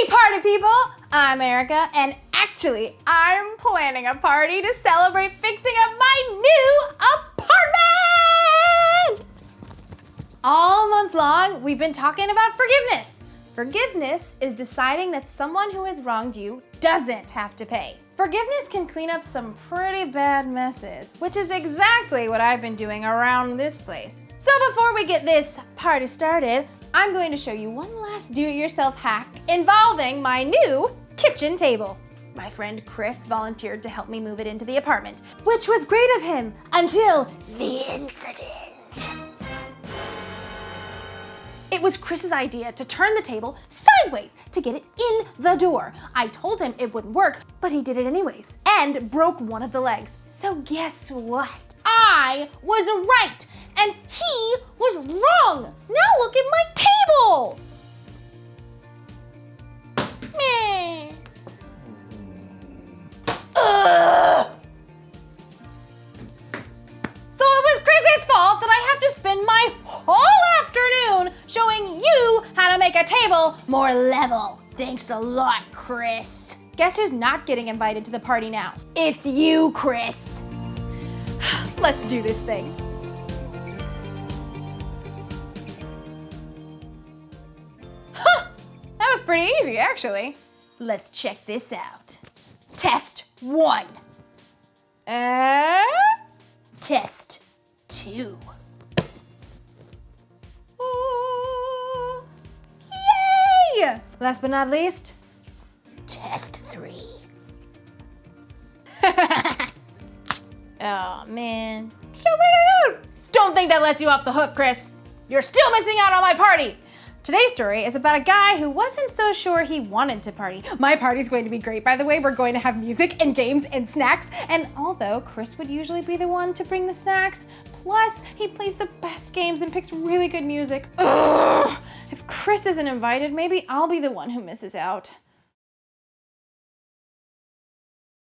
Hey party people! I'm Erica, and actually, I'm planning a party to celebrate fixing up my new apartment! All month long, we've been talking about forgiveness. Forgiveness is deciding that someone who has wronged you doesn't have to pay. Forgiveness can clean up some pretty bad messes, which is exactly what I've been doing around this place. So before we get this party started, I'm going to show you one last do-it-yourself hack involving my new kitchen table. My friend Chris volunteered to help me move it into the apartment, which was great of him until the incident. It was Chris's idea to turn the table sideways to get it in the door. I told him it wouldn't work, but he did it anyways and broke one of the legs. So guess what? I was right and he was wrong. Now look at my table. Meh. So it was Chris's fault that I have to spend my whole afternoon showing you how to make a table more level. Thanks a lot, Chris. Guess who's not getting invited to the party now? It's you, Chris. Let's do this thing. Huh, that was pretty easy, actually. Let's check this out. Test 1. Test 2. Ooh, yay! Last but not least, test 3. Oh man, so pretty good. Don't think that lets you off the hook, Chris. You're still missing out on my party. Today's story is about a guy who wasn't so sure he wanted to party. My party's going to be great, by the way. We're going to have music and games and snacks. And although Chris would usually be the one to bring the snacks, plus he plays the best games and picks really good music. Ugh! If Chris isn't invited, maybe I'll be the one who misses out.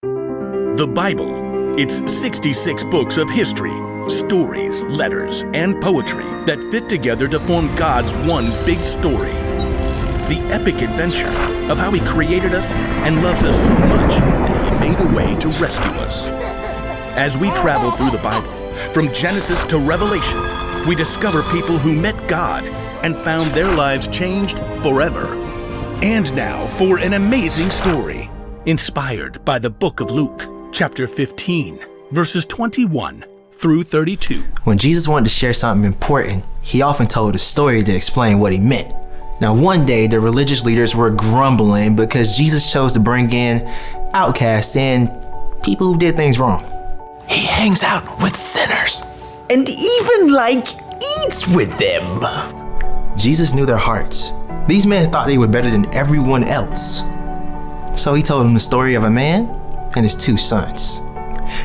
The Bible. It's 66 books of history, stories, letters, and poetry that fit together to form God's one big story. The epic adventure of how He created us and loves us so much that He made a way to rescue us. As we travel through the Bible, from Genesis to Revelation, we discover people who met God and found their lives changed forever. And now for an amazing story, inspired by the book of Luke, chapter 15, verses 21 through 32. When Jesus wanted to share something important, he often told a story to explain what he meant. Now one day, the religious leaders were grumbling because Jesus chose to bring in outcasts and people who did things wrong. He hangs out with sinners and even eats with them. Jesus knew their hearts. These men thought they were better than everyone else. So he told them the story of a man and his 2 sons.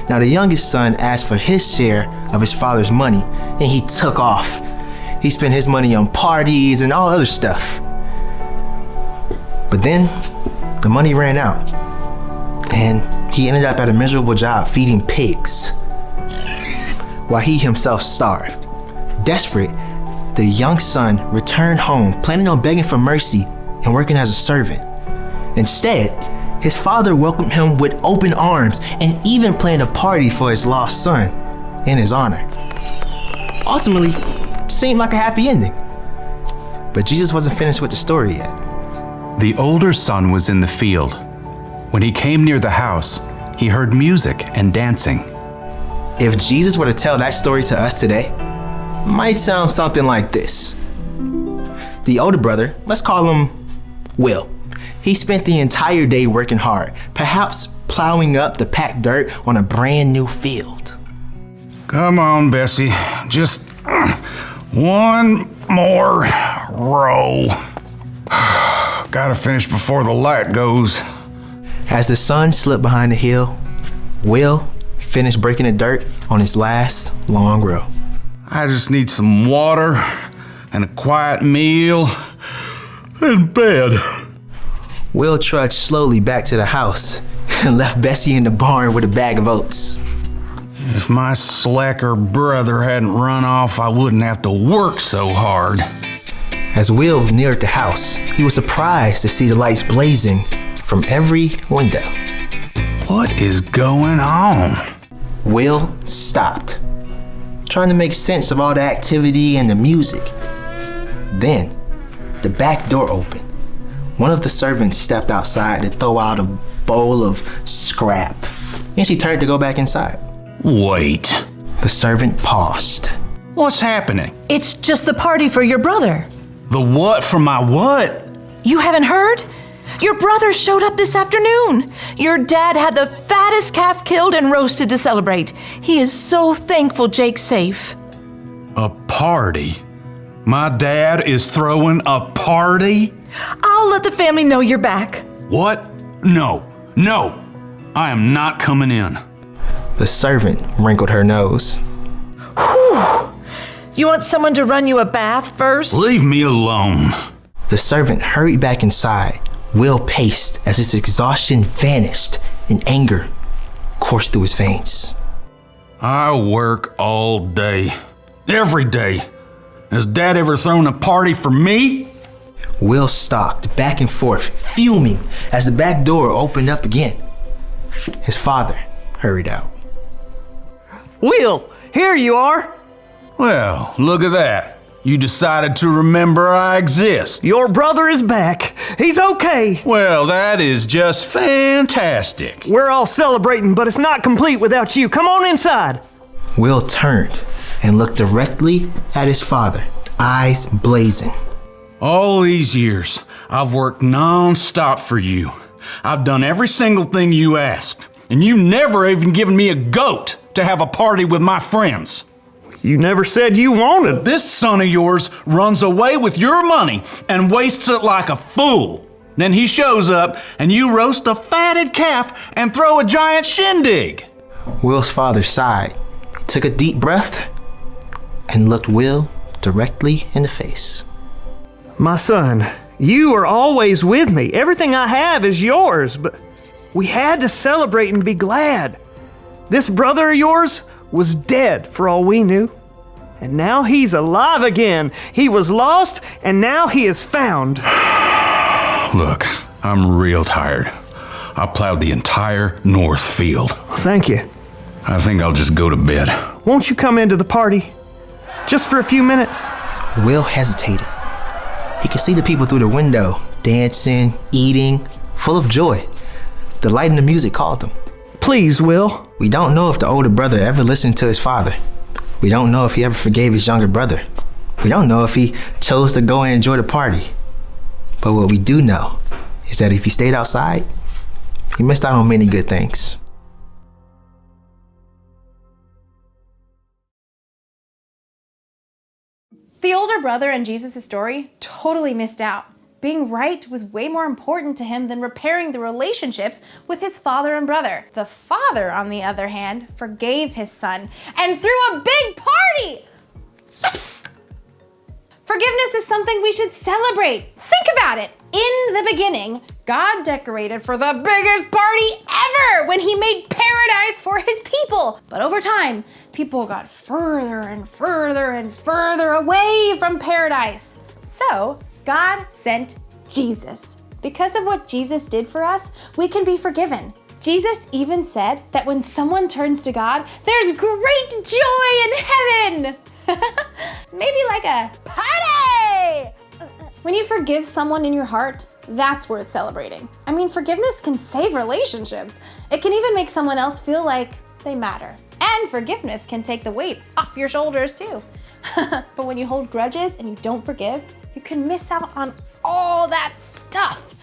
Now the youngest son asked for his share of his father's money and he took off. He spent his money on parties and all other stuff. But then the money ran out and he ended up at a miserable job feeding pigs while he himself starved. Desperate, the young son returned home planning on begging for mercy and working as a servant. Instead, his father welcomed him with open arms and even planned a party for his lost son in his honor. Ultimately, seemed like a happy ending. But Jesus wasn't finished with the story yet. The older son was in the field. When he came near the house, he heard music and dancing. If Jesus were to tell that story to us today, it might sound something like this. The older brother, let's call him Will. He spent the entire day working hard, perhaps plowing up the packed dirt on a brand new field. Come on, Bessie. Just one more row. Gotta finish before the light goes. As the sun slipped behind the hill, Will finished breaking the dirt on his last long row. I just need some water and a quiet meal and bed. Will trudged slowly back to the house and left Bessie in the barn with a bag of oats. If my slacker brother hadn't run off, I wouldn't have to work so hard. As Will neared the house, he was surprised to see the lights blazing from every window. What is going on? Will stopped, trying to make sense of all the activity and the music. Then, the back door opened. One of the servants stepped outside to throw out a bowl of scrap. Then she turned to go back inside. Wait. The servant paused. What's happening? It's just the party for your brother. The what for my what? You haven't heard? Your brother showed up this afternoon. Your dad had the fattest calf killed and roasted to celebrate. He is so thankful Jake's safe. A party? My dad is throwing a party? I'll let the family know you're back. What? No. I am not coming in. The servant wrinkled her nose. Whew. You want someone to run you a bath first? Leave me alone. The servant hurried back inside. Will paced as his exhaustion vanished and anger coursed through his veins. I work all day. Every day. Has Dad ever thrown a party for me? Will stalked back and forth, fuming as the back door opened up again. His father hurried out. Will, here you are. Well, look at that. You decided to remember I exist. Your brother is back. He's okay. Well, that is just fantastic. We're all celebrating, but it's not complete without you. Come on inside. Will turned and looked directly at his father, eyes blazing. All these years, I've worked non-stop for you. I've done every single thing you asked, and you never even given me a goat to have a party with my friends. You never said you wanted. This son of yours runs away with your money and wastes it like a fool. Then he shows up and you roast a fatted calf and throw a giant shindig. Will's father sighed, took a deep breath, and looked Will directly in the face. My son, you are always with me. Everything I have is yours, but we had to celebrate and be glad. This brother of yours was dead for all we knew. And now he's alive again. He was lost and now he is found. Look, I'm real tired. I plowed the entire north field. Thank you. I think I'll just go to bed. Won't you come into the party? Just for a few minutes. Will hesitated. He could see the people through the window, dancing, eating, full of joy. The light and the music called them. Please, Will. We don't know if the older brother ever listened to his father. We don't know if he ever forgave his younger brother. We don't know if he chose to go and enjoy the party. But what we do know is that if he stayed outside, he missed out on many good things. The older brother in Jesus' story totally missed out. Being right was way more important to him than repairing the relationships with his father and brother. The father, on the other hand, forgave his son and threw a big party! Forgiveness is something we should celebrate. Think about it. In the beginning, God decorated for the biggest party ever when he made paradise for his people. But over time, people got further and further and further away from paradise. So, God sent Jesus. Because of what Jesus did for us, we can be forgiven. Jesus even said that when someone turns to God, there's great joy in heaven. Maybe like a party! When you forgive someone in your heart, that's worth celebrating. I mean, forgiveness can save relationships. It can even make someone else feel like they matter. And forgiveness can take the weight off your shoulders too. But when you hold grudges and you don't forgive, you can miss out on all that stuff.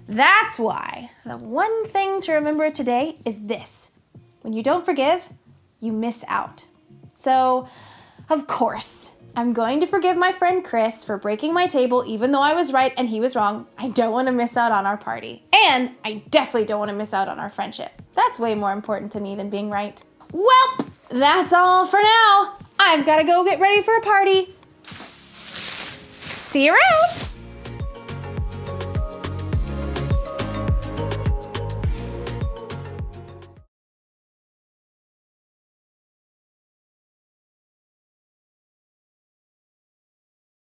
That's why the one thing to remember today is this. When you don't forgive, you miss out. So, of course, I'm going to forgive my friend Chris for breaking my table even though I was right and he was wrong. I don't want to miss out on our party. And I definitely don't want to miss out on our friendship. That's way more important to me than being right. Well, that's all for now. I've got to go get ready for a party. See you around.